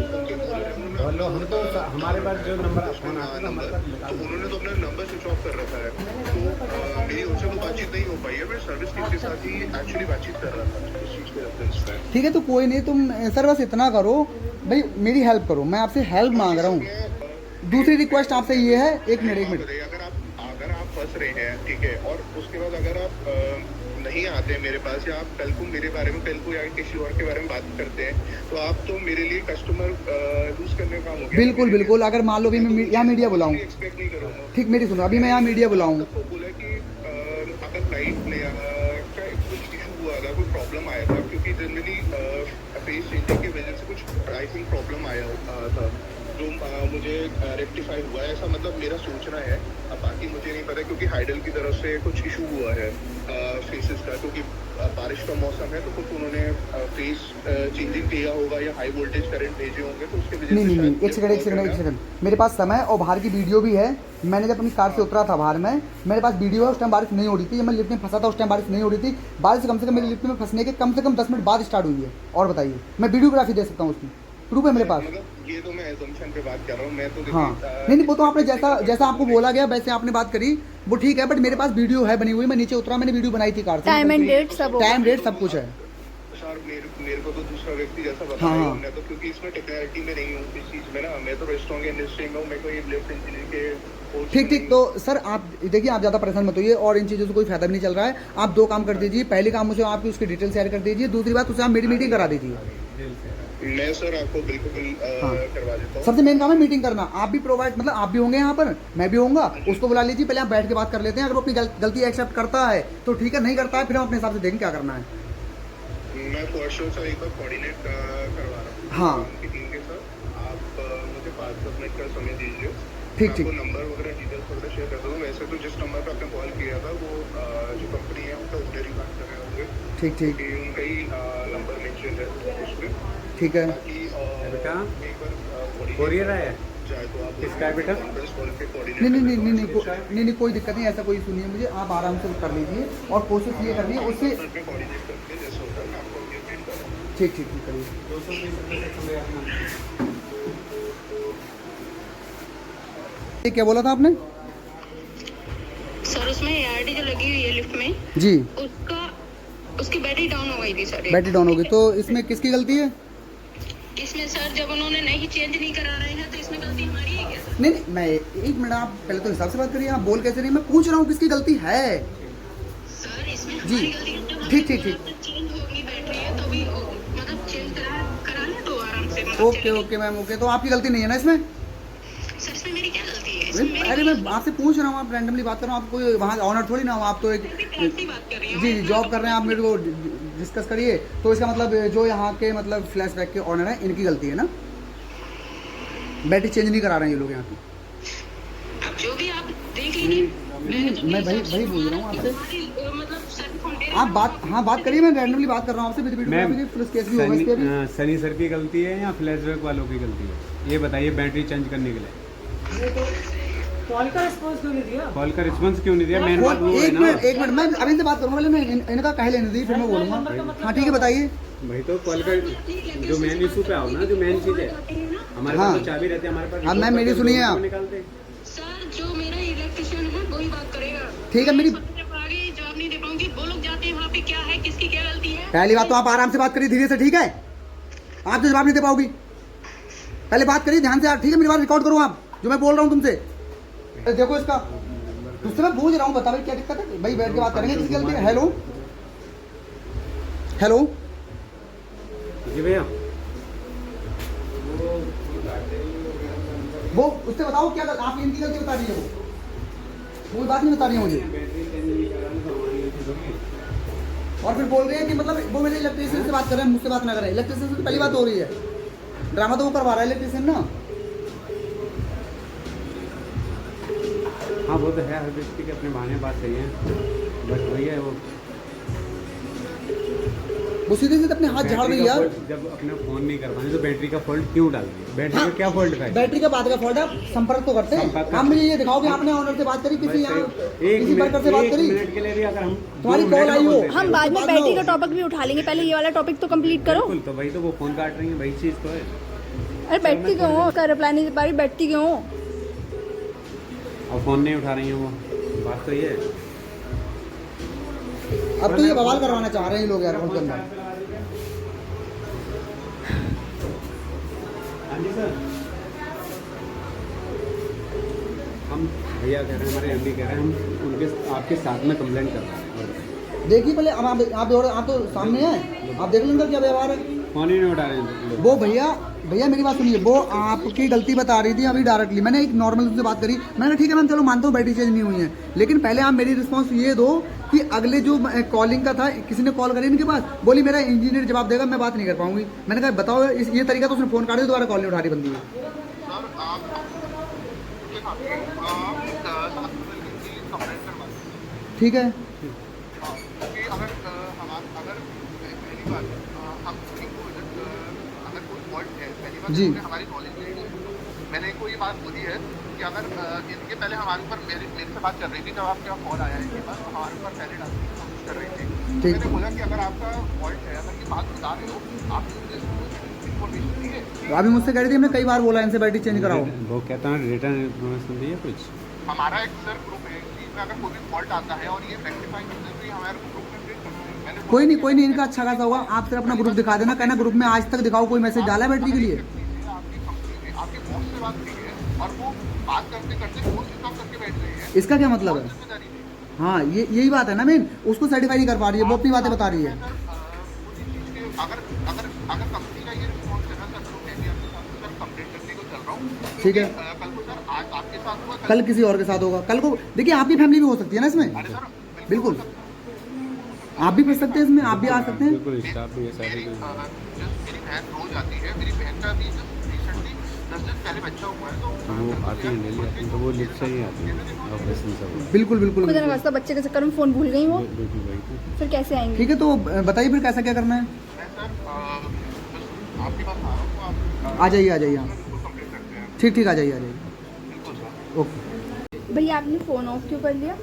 और लो हम तो हमारे पास जो नंबर फोन आता है नंबर तो उन्होंने तो अपना नंबर स्विच ऑफ कर रखा है, तो मेरी उनसे तो बातचीत नहीं हो पाई है। मैं सर्विस टीम के साथ ही एक्चुअली बातचीत कर रहा था इस चीज़ के रेफरेंस पे। ठीक है तो कोई नहीं, तुम सर बस इतना करो भाई, मेरी हेल्प करो, मैं आपसे हेल्प मांग रहा हूँ। दूसरी रिक्वेस्ट आपसे ये है, एक मिनट अगर आप फंस रहे हैं, ठीक है, और उसके बाद अगर आप नहीं आते हैं मेरे पास, या आप कल को मेरे बारे में, कल को या किसी और के बारे में बात करते हैं, तो आप तो मेरे लिए कस्टमर लूज करने का काम हो गया। बिल्कुल। अगर मान लो भी मैं यहाँ मीडिया बुलाऊँ, एक्सपेक्ट नहीं करूँगा। ठीक मेरी सुनो, अभी मैं यहाँ मीडिया बुलाऊँ, तो बोला कि अगर फ्लाइट में का कुछ इशू हुआ था, कोई प्रॉब्लम आया था, क्योंकि जनरली फेस चेंजिंग की वजह से कुछ आई थिंक प्रॉब्लम आया था जो मुझे रेक्टिफाई हुआ है, ऐसा मतलब मेरा सोचना है। अब बाकी मुझे नहीं पता, क्योंकि हाइडल की तरफ से कुछ इशू हुआ है फेसेस का, क्योंकि बारिश का मौसम है, तो कुछ उन्होंने फेस चेंजिंग किया होगा या हाई वोल्टेज करंट भेजे होंगे, तो उसके वजह से नहीं एक सेकंड, मेरे पास समय और बाहर की वीडियो भी है। मैंने जब अपनी कार से उतरा था बाहर में, मेरे पास वीडियो है, उस टाइम बारिश नहीं हो रही थी। जब मैं लिफ्ट में फंसा था उस टाइम बारिश नहीं हो रही थी। बारिश कम से कम मेरी लिफ्ट में फंसने के कम से कम 10 मिनट बाद स्टार्ट हुई है। और बताइए, मैं वीडियोग्राफी दे सकता हूँ, उसकी प्रूफ है मेरे पास। मतलब ये तो मैं assumption पे बात कर रहा हूँ, मैं तो हाँ नहीं वो तो आपने जैसा आपको बोला गया वैसे आपने बात करी, वो ठीक है, बट मेरे पास वीडियो है बनी हुई। मैं नीचे उतरा, मैंने वीडियो बनाई थी कार से, टाइम एंड डेट सब होगा। टाइम डेट सब कुछ है। सर मेरे को तो दूसरा व्यक्ति जैसा बताया हाँ। मैं तो क्योंकि इसमें टेक्निकलिटी में नहीं हूँ इस चीज में ना, मैं तो रेस्टोरेंट के इंडस्ट्री में हूँ, मेरे को ये लिफ्ट इंजीनियर के course ठीक में ठीक। तो सर आप देखिए, आप ज़्यादा परेशान मत होइए और इन चीज़ों से कोई फायदा भी नहीं चल रहा है। आप दो काम कर दीजिए, पहली काम मुझे आपकी उसकी डिटेल शेयर कर दीजिए, दूसरी बात उसे आप मेरी मीटिंग करा दीजिए। नहीं। मैं सर आपको बिल्कुल हाँ। करवा देता हूँ। सबसे मेन काम है मीटिंग करना। आप भी प्रोवाइड, मतलब आप भी होंगे यहाँ पर, मैं भी होऊंगा, उसको बुला लीजिए, पहले आप बैठ के बात कर लेते हैं। अगर वो अपनी गलती एक्सेप्ट करता है तो ठीक है, नहीं करता है फिर हम अपने हिसाब से देखेंगे क्या करना है। मैं फॉर श्योर सर एक बार कोऑर्डिनेट करवा रहा हूँ हाँ। उनकी टीम के साथ। आप मुझे 5-10 मिनट का समय दीजिए, ठीक, मैं ठीक। आपको नंबर वगैरह डिटेल्स वगैरह शेयर कर दूँ। वैसे तो जिस नंबर पर आपने कॉल किया था वो जो कंपनी है उनका उधर ही बात कर रहे होंगे, ठीक ठीक कि उनका ही नंबर मेंशन है उसमें। ठीक है। बाकी बेटा एक बार कोरियर आया जाए तो आप किसका है बेटा? कॉन्फ्रेंस कॉल पे कोऑर्डिनेट नहीं नहीं नहीं नहीं नहीं नहीं, कोई दिक्कत नहीं, ऐसा कोई सुनिए मुझे, आप आराम से कर लीजिए और कोशिश ये करनी है उससे। कोऑर्डिनेट करके जैसे होता है मैं आपको अपडेट करूँगा। ठीक ठीक ठीक करिए। ये क्या बोला था आपने? सर उसमें ARD जो लगी हुई है लिफ्ट में, जी, उसकी बैटरी डाउन हो गई थी सर। बैटरी डाउन होगी तो इसमें किसकी गलती है? इसमें सर जब उन्होंने नहीं चेंज नहीं करा रहे हैं तो इसमें गलती हमारी है क्या सर? नहीं नहीं, मैं एक मिनट, आप पहले तो हिसाब से बात करिए, आप बोल कैसे रही, मैं पूछ रहा हूँ किसकी गलती है। सर इसमें जी, हमारी गलती है। जब ठीक, ठीक, ठीक। चेंज होगी बैटरी है तो भी मतलब चेंज करा ले तो आराम से मतलब ओके चलेगी। Okay ma'am, okay. तो आपकी गलती नहीं है ना इसमें? सर इसमें मेरी क्या गलती है? इसमें मेरी अरे मैं आपसे पूछ रहा हूँ, आप रैंडमली बात कर रहा हूँ, आप कोई वहाँ ऑनर थोड़ी ना हो, आप तो एक कैसी बात कर रही हूँ? जी जॉब कर रहे हैं, आप मेरे को डिस्कस करिए। तो इसका मतलब जो यहाँ के मतलब फ्लैशबैक के ऑनर हैं इनकी गलती है ना, बैटरी चेंज नहीं करा रहे हैं ये लोग यहाँ की। अब जो भी आप देख लीजिए। मैं वही बोल रहा हूँ आपसे। मतलब सर फाउंडेशन आप बात, हाँ बात करिए, मैं रैंडमली बात कर रहा हूँ आपसे। With video ma'am, police case भी होगा इस पे भी। सनी सर की गलती है या फ्लैशबैक वालों की गलती है? ये बताइए बैटरी चेंज करने के लिए कॉल का रिस्पॉन्स क्यों नहीं दिया? कॉल का रिस्पॉन्स क्यों नहीं दिया? मेन बात वो है एक ना मिनट मैं अभी से बात करूँगा, पहले मैं इनका कह लेने दी फिर मैं बोलूँगा। हाँ ठीक है, बताइए। भाई तो कॉल का जो मेन इशू पे आओ ना, जो मेन चीज है हमारे हाँ। पास तो चाबी रहती है हमारे पास। अब मैम मेरी सुनिए आप। निकालते सर जो मेरा इलेक्ट्रिशियन है वही बात करेगा। ठीक है, मेरी जब आगे जवाब नहीं दे पाऊंगी। वो लोग जाते हैं वहाँ पे, क्या है किसकी क्या गलती है? पहली बात तो आप आराम से बात करिए, धीरे से, ठीक है? आप तो जवाब नहीं दे पाओगी, पहले बात करिए ध्यान से यार, ठीक है? मेरी बात रिकॉर्ड करो आप, जो मैं बोल रहा हूँ तुमसे। अरे देखो इसका, तुझसे मैं पूछ रहा हूँ, बता भाई क्या दिक्कत है? भाई बैठ के बात करेंगे, किसकी गलती है? हेलो हेलो, जी भैया वो उससे बताओ क्या आप इनकी गलती बता रही है, वो बात नहीं बता रही है मुझे। और फिर बोल रहे हैं कि मतलब वो मेरे इलेक्ट्रिशियन से बात कर रहे हैं, मुझसे बात ना करें। इलेक्ट्रिशियन से पहली बात हो रही है, ड्रामा तो वो करवा रहा है इलेक्ट्रिशियन ना। हाँ वो तो है, हर व्यक्ति के अपने बहाने बात सही है, बट वही है वो सीधे सीधे अपने हाथ झाड़ रही है यार। जब अपने फोन नहीं कर पाए तो बैटरी का फॉल्ट क्यों डाल दिया? बैटरी का क्या फॉल्ट है? बैटरी का बात का फॉल्ट है, संपर्क तो करते हैं। आप मुझे ये दिखाओ कि आपने ऑनर से बात करी, किसी यहाँ किसी वर्कर से बात एक करी, मिनट के लिए भी अगर हम तुम्हारी 2 कॉल मिनट आई हो, बोलते हैं, हम बाद में बात बैटरी लो। का टॉपिक भी उठा लेंगे, पहले ये वाला टॉपिक तो कंप्लीट करो। बिल्कुल, तो वही तो वो फोन काट रही है, वही चीज़ तो है। अरे बैठती क्यों हो? उसका रिप्लाई नहीं दे पा रही, बैठती क्यों हो? और फोन नहीं उठा रही है वो, बात तो ये है। अब तो ये बवाल करवाना चाह रहे हैं ये लोग यार बहुत गंदा। हाँ जी सर, हम भैया कह रहे हैं, हमारे एमडी कह रहे हैं, हम उनके आपके साथ में कंप्लेंट कर रहे हैं। देखिए पहले, अब आप तो सामने हैं, आप देख लेंगे क्या व्यवहार है। फोन ही नहीं उठा रहे हैं लोग। वो भैया मेरी बात सुनिए, वो आपकी गलती बता रही थी अभी डायरेक्टली। मैंने एक नॉर्मल से बात करी, मैंने कहा ठीक है मैम चलो मानता हूँ बैटरी चेंज नहीं हुई है, लेकिन पहले आप मेरी रिस्पांस ये दो कि अगले जो कॉलिंग का था, किसी ने कॉल करी इनके पास, बोली मेरा इंजीनियर जवाब देगा, मैं बात नहीं कर पाऊंगी। मैंने कहा बताओ ये तरीका, तो उसने फोन काटे, दोबारा कॉल नहीं उठा रही बंदी। सर आप कंप्लेंट करवा दीजिए। ठीक है, क्योंकि अगर पहली बात हम इनको अगर कोई फॉल्ट है, पहली बात जी। इन्होंने हमारी नॉलेज नहीं दी। मैंने इनको ये बात बोली है कि अगर इनके पहले हमारे ऊपर मेरे से बात चल रही थी, जब आपका कॉल आया इनके पास, तो हमारे ऊपर पहले डालने की कोशिश कर रही थी। तो ठीक। मैंने बोला कि अगर आपका फॉल्ट है, अगर ये बात बता रहे हो, आप इन्फॉर्मेशन दिए। तो अभी मुझसे कह रही थी, हमने कई बार बोला इनसे बैटरी चेंज कराओ। वो कहता है रिटर्न इन्फॉर्मेशन दी है कुछ। हमारा एक सर ग्रुप है, इसमें अगर कोई भी फॉल्ट आता है और ये रेक्टिफाई करते हैं तो ये हमारे ग्रुप में अपडेट करते हैं। मैंने कोई नहीं, इनका अच्छा खासा होगा। आप सिर्फ अपना ग्रुप दिखा देना, कहना ग्रुप में आज तक दिखाओ कोई मैसेज डाला है बैटरी के लिए। आपके बॉस से बात की है और वो बात करते करते फोन स्विच ऑफ करके बैठ रहे हैं। इसका क्या मतलब है? जिम्मेदारी नहीं। हाँ, यही बात है ना मेन, उसको सर्टिफाई नहीं कर पा रही है, वो अपनी बातें बता रही है। अगर कंपनी का ये रिस्पॉन्स है ना सर, तो मैं भी आपके साथ सर कंप्लेंट करने को चल रहा हूँ। ठीक है। कल को सर आज आपके साथ हुआ, कल किसी और के साथ होगा, कल को देखिए आपकी फैमिली भी हो सकती है ना इसमें। अरे सर बिल्कुल, आप भी फंस सकते हैं इसमें, आप भी आ सकते हैं। बिल्कुल स्टाफ भी है सारे मेरी बहन रोज आती है, मेरी बहन का भी रिसेंटली 10 दिन पहले बच्चा हुआ है, तो वो आती है डेली आती है, तो वो लिफ्ट से ही आती है ऑपरेशन सब। बिल्कुल खुदा ना खास्ता बच्चे के चक्कर में फ़ोन भूल गई वो, बिल्कुल भाई। फिर कैसे आएंगे? ठीक है, तो बताइए फिर कैसा क्या करना है। मैं सर बस आपके पास आ रहा हूँ, आप आ जाइए हाँ, बिल्कुल कंप्लेंट करते हैं। ठीक आ जाइए बिल्कुल सर। ओके। भैया आपने फ़ोन ऑफ क्यों कर लिया?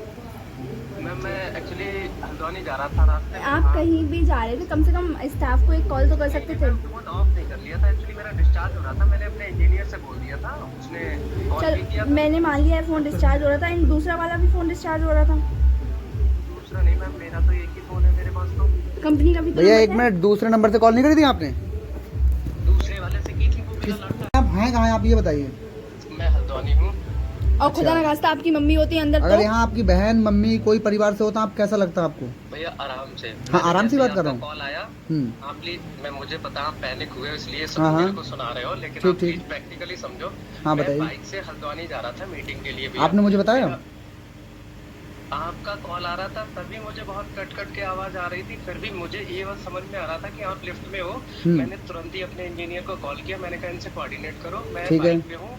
मैम मैं एक्चुअली हल्द्वानी जा रहा था रास्ते में। आप कहीं भी जा रहे थे, कम से कम स्टाफ को एक कॉल तो कर सकते थे। फोन ऑफ नहीं कर लिया था, एक्चुअली मेरा डिस्चार्ज हो रहा था, मैंने अपने इंजीनियर से बोल दिया था, उसने कॉल चल भी किया था। मैंने मान लिया है फ़ोन डिस्चार्ज हो रहा था, एंड दूसरा वाला भी फ़ोन डिस्चार्ज हो रहा था। दूसरा नहीं मैम, मेरा तो एक ही फोन है मेरे पास तो। कंपनी का भी तो भैया नंबर एक है। मिनट, दूसरे नंबर से कॉल नहीं करी थी आपने? दूसरे वाले से की थी, वो मेरा लड़का। आप हैं कहाँ हैं, आप ये बताइए। मैं हल्द्वानी हूँ। और खुदा ना खास्ता आपकी मम्मी होती है अंदर अगर तो यहाँ आपकी बहन मम्मी कोई परिवार से होता, आप कैसा लगता आपको? भैया आराम से। हाँ, आराम से बात कर रहा हूँ। कॉल आया, हम्म। आप प्लीज, मैं मुझे पता आप पैनिक हुए इसलिए सब हाँ, हाँ। मेरे को सुना रहे हो, लेकिन ठीक, आप प्लीज ठीक। प्रैक्टिकली समझो। हाँ, मैं बताइए। बाइक से हल्द्वानी जा रहा था मीटिंग के लिए। भैया आपने मुझे बताया? आपका कॉल आ रहा था, तभी मुझे बहुत कट के आवाज आ रही थी, फिर भी मुझे ये बात समझ में आ रहा था कि आप लिफ्ट में हो। मैंने तुरंत ही अपने इंजीनियर को कॉल किया, मैंने कहा इनसे कोऑर्डिनेट करो, मैं ठीक है। बाइक पे हूँ।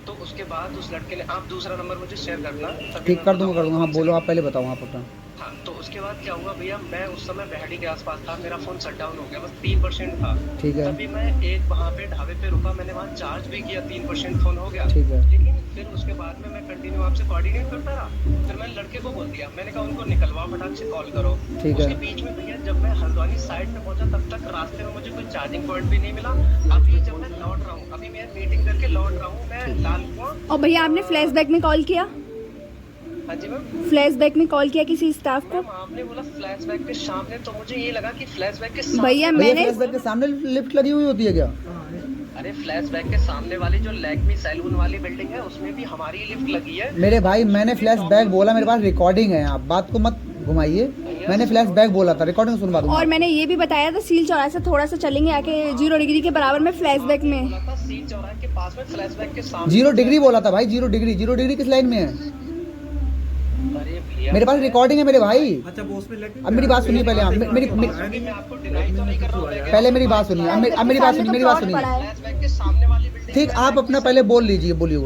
तो उसके बाद उस लड़के ने, आप दूसरा नंबर मुझे शेयर करना, तभी ठीक मैं कर दूंगा बताऊंगा हाँ, बोलो आप पहले बताओ आप अपना। हाँ, तो उसके बाद क्या हुआ भैया, मैं उस समय बहड़ी के आसपास था, मेरा फोन शट डाउन हो गया, बस 3% था। ठीक है। तभी मैं एक वहाँ पे ढाबे पे रुका, मैंने वहाँ चार्ज भी किया, 3% फोन हो गया। ठीक है। लेकिन फिर उसके बाद में मैं कंटिन्यू आपसे कोऑर्डिनेट करता रहा, फिर मैंने लड़के को बोल दिया, मैंने कहा उनको निकलवाओ, फटाक से कॉल करो। ठीक है। उसके बीच में भैया जब मैं हल्द्वानी साइड पे पहुंचा, तब तक रास्ते में मुझे कोई चार्जिंग पॉइंट भी नहीं मिला। अभी जब मैं लौट रहा हूँ, अभी मैं मीटिंग करके लौट रहा हूँ, मैं लाल कुआं। और भैया आपने फ्लैशबैक में कॉल किया? हाँ जी मैम। फ्लैशबैक में कॉल किया किसी स्टाफ को? मैम आपने बोला फ्लैशबैक के सामने, तो मुझे ये लगा कि फ्लैशबैक के सामने। भैया भैया मैंने फ्लैशबैक के सामने लिफ्ट लगी हुई होती है क्या? अरे फ्लैशबैक के सामने वाली जो लैक्मी सैलून वाली बिल्डिंग है, उसमें भी हमारी लिफ्ट लगी है। मेरे भाई मैंने फ्लैशबैक बोला, मेरे पास रिकॉर्डिंग है, आप बात को मत घुमाइए। मैंने फ्लैशबैक बोला था, रिकॉर्डिंग सुनवा दूंगा। और मैंने ये भी बताया था सील चौराहे से थोड़ा सा चलेंगे आके 0 डिग्री के बराबर में फ्लैशबैक में। बोला था सील चौराहे के पास में, फ्लैशबैक के सामने। 0 डिग्री बोला था भाई, 0 डिग्री किस लाइन में है? अरे भैया मेरे पास रिकॉर्डिंग है मेरे भाई। अच्छा वो उसमें लेकिन अब मेरी बात सुनिए पहले आप, मैं आपको डिनाई तो नहीं कर रहा हूँ, मैं पहले मेरी बात सुनिए, अब मेरी बात सुनिए, मेरी बात सुनिए। फ्लैशबैक के सामने वाली बिल्डिंग। ठीक, आप अपना पहले बोल लीजिए, बोलिए।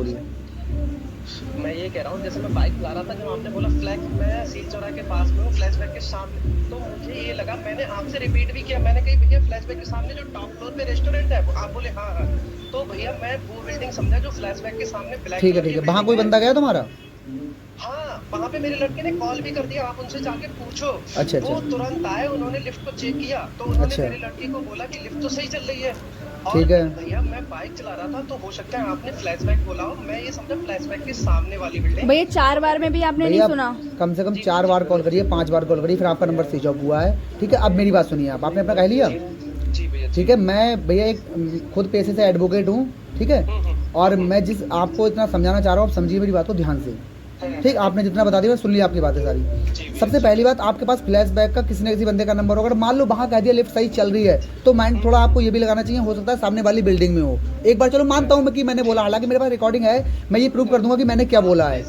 मैं ये कह रहा हूँ, जैसे मैं बाइक चला रहा था, जब आपने बोला फ्लैश, मैं सील चौराहे के पास में हूँ, फ्लैशबैक के सामने, तो मुझे ये लगा, मैंने आपसे रिपीट भी किया, मैंने कही भैया फ्लैशबैक के सामने जो टॉप फ्लोर पे रेस्टोरेंट है, आप बोले हाँ। तो भैया मैं वो बिल्डिंग समझा जो फ्लैशबैक के सामने ब्लैक। ठीक है, वहाँ कोई बंदा गया तुम्हारा? हाँ, वहाँ पे मेरे लड़के ने कॉल भी कर दिया, आप उनसे जाके पूछो। अच्छा। वो तुरंत आए, उन्होंने लिफ्ट को चेक किया, तो उन्होंने अच्छा। मेरे लड़के को बोला कि लिफ्ट तो सही चल रही है। और ठीक है। भैया मैं बाइक चला रहा था, तो हो सकता है आपने फ्लैशबैक बोला हो, मैं ये समझा फ्लैशबैक के सामने वाली बिल्डिंग। भैया 4 बार में भी आपने नहीं भैया सुना? कम से कम 4 बार कॉल करिए, 5 बार कॉल करिए, फिर आपका नंबर स्विच ऑफ हुआ है। ठीक है, अब मेरी बात सुनिए, आपने अपना कह लिया। जी भैया। ठीक है, मैं भैया एक खुद पेशे से एडवोकेट हूँ। ठीक है, और मैं जिस आपको इतना समझाना चाह रहा हूँ, आप समझिए मेरी बात को ध्यान से। ठीक, आपने जितना बता दिया सुन लिया आपकी बातें सारी। सबसे पहली बात, आपके पास फ्लैशबैक का किसी न किसी बंदे का नंबर होगा। मान लो वहाँ कह दिया लिफ्ट सही चल रही है, तो माइंड थोड़ा आपको ये भी लगाना चाहिए, हो सकता है सामने वाली बिल्डिंग में हो। एक बार चलो मानता हूँ मैं कि मैंने बोला, हालांकि मेरे पास रिकॉर्डिंग है, मैं ये प्रूव कर दूंगा कि मैंने क्या बोला है।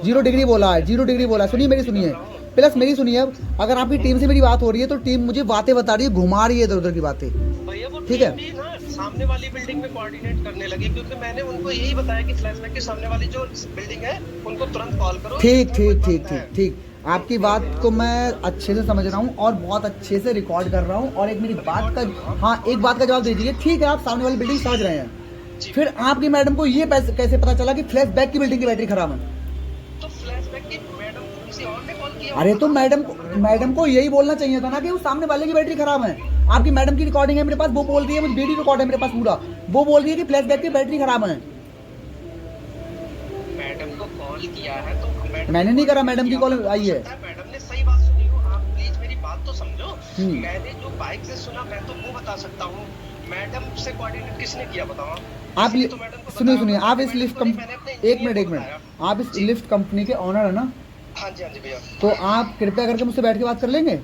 0 डिग्री बोला है, 0 डिग्री बोला है। सुनिए मेरी, सुनिए प्लस मेरी सुनिए। अगर आपकी टीम से मेरी बात हो रही है, तो टीम मुझे बातें बता रही है, घुमा रही है इधर उधर की बातें। भैया वो ठीक है। टीम भी ना सामने वाली बिल्डिंग में कोऑर्डिनेट करने लगी, क्योंकि मैंने उनको यही बताया कि फ्लैशबैक के सामने वाली जो बिल्डिंग है, उनको तुरंत कॉल करो। ठीक, आपकी बात को मैं अच्छे से समझ रहा हूँ और बहुत अच्छे से रिकॉर्ड कर रहा हूँ। और एक मेरी बात का, हाँ एक बात का जवाब दीजिए। ठीक है, आप सामने वाली बिल्डिंग समझ रहे हैं, फिर आपकी मैडम को ये कैसे पता चला कि फ्लैशबैक की बिल्डिंग की बैटरी खराब है? तो फ्लैशबैक की मैडम को किसी और ने कॉल किया। अरे तो मैडम को यही बोलना चाहिए था ना कि वो सामने वाले की बैटरी खराब है। आपकी मैडम की रिकॉर्डिंग है मेरे पास, वो बोल रही है, मुझे वीडियो रिकॉर्ड है मेरे पास पूरा, वो बोल रही है कि फ्लैशबैक की बैटरी खराब है। मैडम को कॉल किया है तो मैंने नहीं करा, मैडम की कॉल आई है। मैडम ने सही बात सुनी हो, आप प्लीज मेरी बात तो समझो। मैंने जो बाइक से सुना मैं तो वो बता सकता हूँ, मैडम से कोऑर्डिनेट किसने किया बताओ आप इसलिए तो मैडम को सुनिए बताया, सुनिए, आप इस मैडम लिफ्ट को नहीं, कंपनी, मैंने अपने एक engineer मिनट को बताया। आप इस लिफ्ट कंपनी के ऑनर है ना? हाँ जी भैया, तो आप कृपया करके मुझसे बैठ के बात कर लेंगे?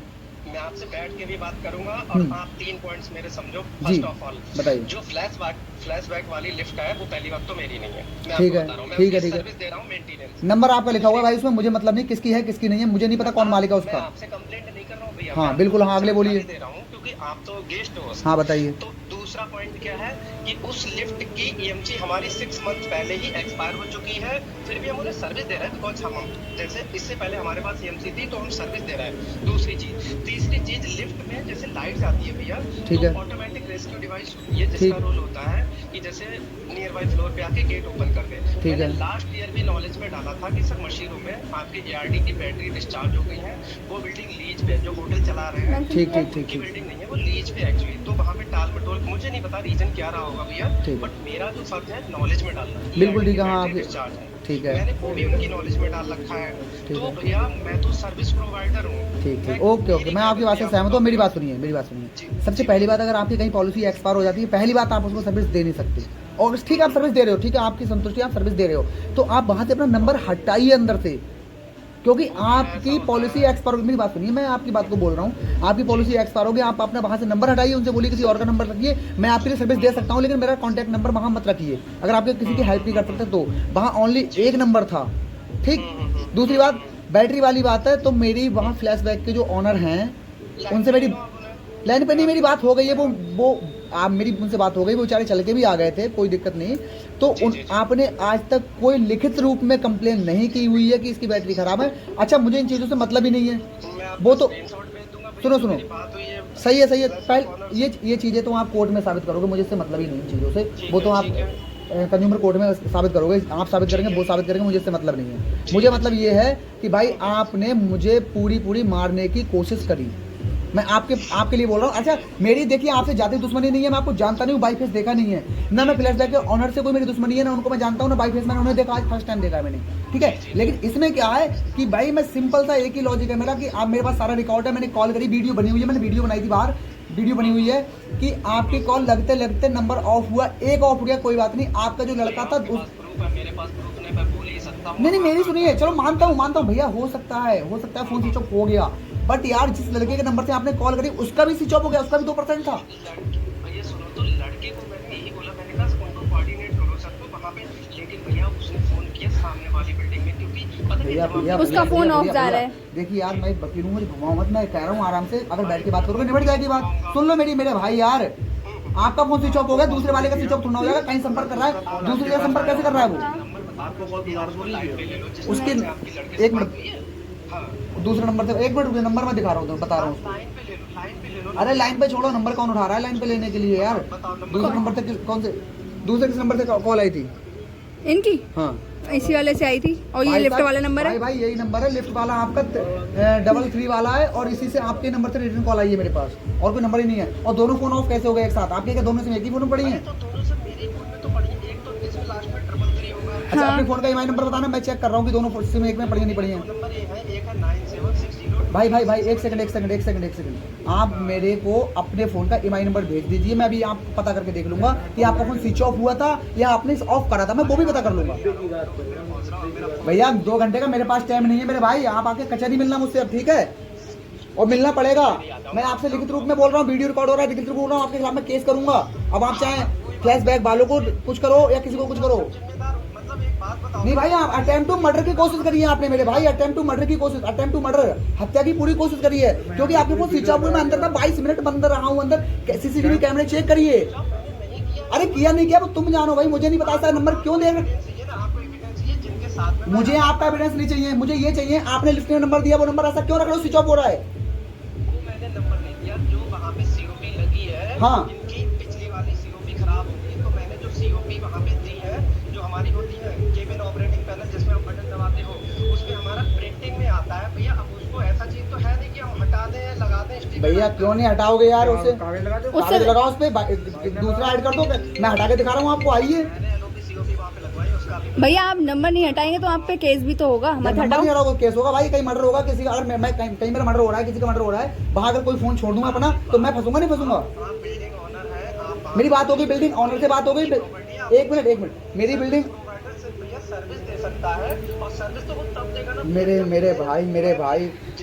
मैं आपसे बैठ के भी बात करूंगा और आप 3 पॉइंट्स मेरे समझो। जी, फर्स्ट ऑफ ऑल बताइए। जो फ्लैशबैक वाली लिफ्ट है वो पहली बात तो मेरी नहीं है, मैं ठीक आपको है, बता रहा हूं, मैं ठीक है, उसकी ठीक है। सर्विस दे रहा हूं मेंटेनेंस। नंबर आपका लिखा हुआ है भाई उसमें, मुझे मतलब नहीं किसकी है किसकी नहीं है, मुझे नहीं पता कौन मालिक है मैं उसका। आपसे कंप्लेंट नहीं कर रहा हूं भैया, हाँ, मैं बिल्कुल, आपको हाँ, अगले बोलिए। जानकारी दे रहा हूं क्योंकि आप तो गेस्ट हो। हाँ, बताइए। तो दूसरा पॉइंट क्या है कि उस लिफ्ट की ईएमसी हमारी 6 मंथ पहले ही एक्सपायर हो चुकी है, फिर भी हम उन्हें सर्विस दे रहे हैं बिकॉज हम जैसे इससे पहले हमारे पास ईएमसी थी तो हम सर्विस दे रहे हैं। दूसरी चीज, तीसरी चीज, लिफ्ट में जैसे लाइट आती है भैया, ठीक है। तो ऑटोमेटिक रेस्क्यू डिवाइस ये जिसका ठीक। रोल होता है कि जैसे नियर बाई फ्लोर पे आके गेट ओपन कर दे। ठीक मैंने है। लास्ट ईयर भी नॉलेज में डाला था कि सर मशीनों में आपके एआरडी की बैटरी डिस्चार्ज हो गई है, वो बिल्डिंग लीज पे जो होटल चला रहे हैं ठीक ठीक ठीक की ठीक बिल्डिंग नहीं है, वो लीज पे एक्चुअली, तो वहाँ पे टाल मटोल मुझे नहीं पता रीजन क्या रहा होगा भैया, ठीक। बट मेरा जो फर्ज है नॉलेज में डालना। बिल्कुल ठीक है, हाँ, बैटरी आप- डिस्चार्ज है, ठीक है। मैंने वो भी उनकी नॉलेज में डाल रखा है। ठीक तो है। भैया मैं तो सर्विस प्रोवाइडर हूँ। ठीक ठीक, ओके ओके, मैं आपकी बात से सहमत हूँ। मेरी बात सुनिए, मेरी बात सुनिए। सबसे पहली बात, अगर आपकी कहीं पॉलिसी एक्सपायर हो जाती है, पहली बात आप उसको सर्विस दे नहीं सकते। और ठीक है, आप सर्विस दे रहे हो, ठीक है, आपकी संतुष्टि, आप सर्विस दे रहे हो, तो आप वहाँ से अपना नंबर हटाइए अंदर से, क्योंकि आपकी पॉलिसी एक्सपायर होगी। मेरी बात सुनिए, मैं आपकी बात को बोल रहा हूँ, आपकी पॉलिसी एक्सपायर होगी, आप अपना वहाँ से नंबर हटाइए, उनसे बोलिए किसी और का नंबर रखिए, मैं आपके लिए सर्विस दे सकता हूँ, लेकिन मेरा कॉन्टैक्ट नंबर वहाँ मत रखिए। अगर आपके किसी की हेल्प नहीं कर सकते तो वहाँ ओनली एक नंबर था, ठीक। दूसरी बात, बैटरी वाली बात है, तो मेरी वहाँ फ्लैशबैक के जो ऑनर हैं उनसे मेरी लाइन पे नहीं, मेरी बात हो गई है, वो आप मेरी उनसे बात हो गई, वो बेचारे चल के भी आ गए थे, कोई दिक्कत नहीं। तो आपने आज तक कोई लिखित रूप में कंप्लेन नहीं की हुई है कि इसकी बैटरी खराब है। अच्छा, मुझे इन चीज़ों से मतलब ही नहीं है, वो तो सुनो सुनो, सही है सही है, पहले ये चीज़ें तो आप कोर्ट में साबित करोगे, मुझे इससे मतलब ही नहीं इन चीज़ों से, वो तो आप कंज्यूमर कोर्ट में साबित करोगे, आप साबित करेंगे, वो साबित करेंगे, मुझे इससे मतलब नहीं है। मुझे मतलब ये है कि भाई आपने मुझे पूरी मारने की कोशिश करी, मैं आपके लिए बोल रहा हूँ। अच्छा, मेरी देखिए आपसे ज़्यादा दुश्मनी नहीं है, मैं आपको जानता नहीं हूँ, बाई फेस देखा नहीं है ना, मैं फ्लैशबैक के ऑनर से कोई मेरी दुश्मनी है ना, उनको मैं जानता हूँ ना, बाई फेस मैंने उन्हें देखा, आज फर्स्ट टाइम देखा है मैंने, ठीक है। लेकिन इसमें क्या है कि भाई मैं सिंपल सा एक ही लॉजिक है मेरा कि आप, मेरे पास सारा रिकॉर्ड है, मैंने कॉल करी, वीडियो बनी हुई है, मैंने वीडियो बनाई थी बाहर, वीडियो बनी हुई है कि आपकी कॉल लगते लगते नंबर ऑफ हुआ, एक ऑफ हो गया, कोई बात नहीं, आपका जो लड़का था मेरे पास प्रूफ नहीं, मैं बोल ही सकता हूँ। नहीं मेरी सुनिए, चलो मानता हूँ भैया, हो सकता है फोन स्विच ऑफ हो गया, बट यार जिस लड़के के नंबर से आपने कॉल करी उसका भी स्विच ऑफ हो गया, उसका भी 2% था। भैया सुनो, तो लड़के को मैंने यही बोला, मैंने कहा उनको कोऑर्डिनेट करो सर तो वहाँ पे, लेकिन भैया उसने फोन किया सामने वाली बिल्डिंग में, क्योंकि पता नहीं भैया उसका फोन ऑफ जा रहा है। देखिए यार, मैं वकील हूँ, मुझे घुमाओ मत, मैं कह रहा हूँ आराम से, अगर बैठ के बात करोगे निबट जाएगी बात। सुन लो मेरे भाई यार, आपका फोन स्विच ऑफ हो गया, दूसरे वाले का स्विच ऑफ थोड़ा हो जाएगा, कहीं संपर्क कर रहा है, दूसरे का संपर्क कैसे कर रहा है वो, उसके एक मिनट, दूसरे नंबर से, एक मिनट नंबर मैं दिखा रहा हूँ, बता रहा हूँ। अरे लाइन पे छोड़ो, नंबर कौन उठा रहा है लाइन पे लेने के लिए यार, दूसरे नंबर से कौन से, दूसरे किस नंबर से कॉल आई थी इनकी? हाँ, इसी वाले से आई थी, और ये लिफ्ट वाला नंबर है। भाई यही नंबर है, लिफ्ट वाला आपका 33 वाला है, और इसी से आपके नंबर से रिटर्न कॉल आई है मेरे पास, और कोई नंबर ही नहीं है। और दोनों फोन ऑफ कैसे हो गए एक साथ? आपके क्या दोनों से एक ही फोन पड़ी है? तो दोनों से मेरे फोन में तो पड़ी, एक तो इसमें लास्ट में 333 होगा। अच्छा, अपने फोन का ईएमआई नंबर बताना, मैं चेक कर रहा हूँ कि दोनों सिम एक में पड़ी नहीं पड़ी है। नंबर ये है, एक है 9760। भाई एक सेकंड, आप मेरे को अपने फोन का ईएमआई नंबर भेज दीजिए, मैं अभी आप पता करके देख लूंगा कि आपका फोन स्विच ऑफ हुआ था या आपने ऑफ करा था, मैं वो भी पता कर लूंगा। भैया 2 घंटे का मेरे पास टाइम नहीं है मेरे भाई, आप आके कचहरी मिलना मुझसे अब, ठीक है, और मिलना पड़ेगा। मैं आपसे लिखित रूप में बोल रहा हूँ, वीडियो रिकॉर्ड हो रहा है, लिखित रूप में बोल रहा हूँ, आपके खिलाफ मैं केस करूंगा। अब आप चाहे फ्लैशबैक वालों को कुछ करो या किसी को कुछ करो, नहीं भाई, आप अटेम्प्ट टू मर्डर की कोशिश करी है आपने मेरे भाई, अटेम्प्ट टू मर्डर, हत्या की पूरी कोशिश करी है, क्योंकि आपके फोन स्विच ऑफ, में अंदर था, 22 मिनट बंद रहा हूँ अंदर, सीसीटीवी कैमरे चेक करिए। अरे किया नहीं किया वो तुम जानो भाई, मुझे नहीं पता था नंबर क्यों दे रहे, मुझे आपका एविडेंस नहीं चाहिए, मुझे ये चाहिए आपने लिफ्ट में नंबर दिया, वो नंबर ऐसा क्यों रख रहे हो स्विच ऑफ हो रहा है? वो मैंने नंबर नहीं दिया, जो वहाँ पे सीओपी लगी है, हाँ, इनकी पिछली वाली सीओपी खराब हो गई, तो मैंने जो सीओपी वहाँ पे दी है, जो हमारी होती है केबिन ऑपरेटिंग पैनल, जिसमें आप बटन दबाते हो, उसमें हमारा प्रिंटिंग में आता है भैया। अब उसको ऐसा चीज तो है नहीं कि हम हटा दें, लगा दें स्टिकर। भैया क्यों नहीं हटाओगे यार, उसे कागज लगाओ, उस पे दूसरा ऐड कर दो, मैं हटा के दिखा रहा हूँ आपको, आइए। मैंने एलओपी सीओपी वहाँ पे लगवाई, उसका भी। भैया आप नंबर नहीं हटाएंगे तो आप पे केस भी तो होगा, मत नंबर हटाओ। नहीं हटाओ, केस होगा भाई, कहीं मर्डर होगा किसी का, अगर मैं कहीं मेरा मर्डर हो रहा है, किसी का मर्डर हो रहा है, वहाँ अगर कोई फोन छोड़ दूंगा अपना तो मैं फंसूंगा नहीं फंसूंगा? आप बिल्डिंग ऑनर है, आप मेरी बात हो गई बिल्डिंग ऑनर से, बात हो गई। एक मिनट, मेरी बिल्डिंग, प्रोवाइडर से भैया सर्विस दे सकता है, और सर्विस तो वो तब देगा ना।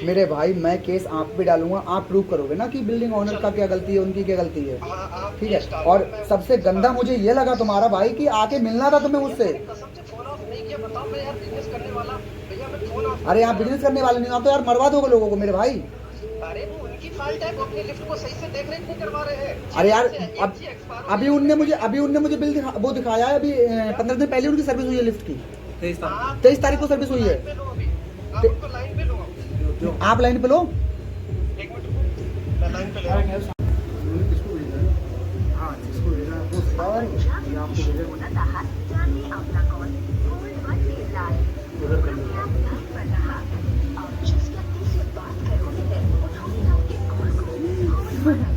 मेरे भाई मैं केस आप पे डालूंगा, आप प्रूव करोगे ना कि बिल्डिंग ऑनर का क्या गलती है, उनकी क्या गलती है, हाँ, आप ठीक है? केस डालो, और मैं- सबसे गंदा मुझे ये लगा तुम्हारा भाई कि आके मिलना था तुम्हें मुझसे। कसम से फोन ऑफ नहीं किया, बताओ मैं यार बिजनेस करने वाला, भैया मैं फोन ऑफ। अरे आप बिजनेस करने वाले नहीं, आप तो यार मरवा दोगे लोगों को मेरे भाई। अरे वो उनकी फाल्ट है, वो अपनी लिफ्ट को सही से देख रेख नहीं करवा रहे हैं। अरे यार एक चीज expire हो अभी उनने मुझे बिल वो दिखाया है, अभी 15 दिन पहले उनकी सर्विस हुई है लिफ्ट की, गई। आप 23 तारीख को सर्विस हुई है। लाइन पे लो अभी, आप उनको लाइन पे लो। आप लाइन पे लो। एक मिनट, मैं लाइन पे ले रहा हूँ। जाने अपना कॉल होल्ड पर भेजना है। कृपया ध्यान पर रहा और जिस व्यक्ति से बात करनी है उन्होंने आपके कॉल को होल्ड पर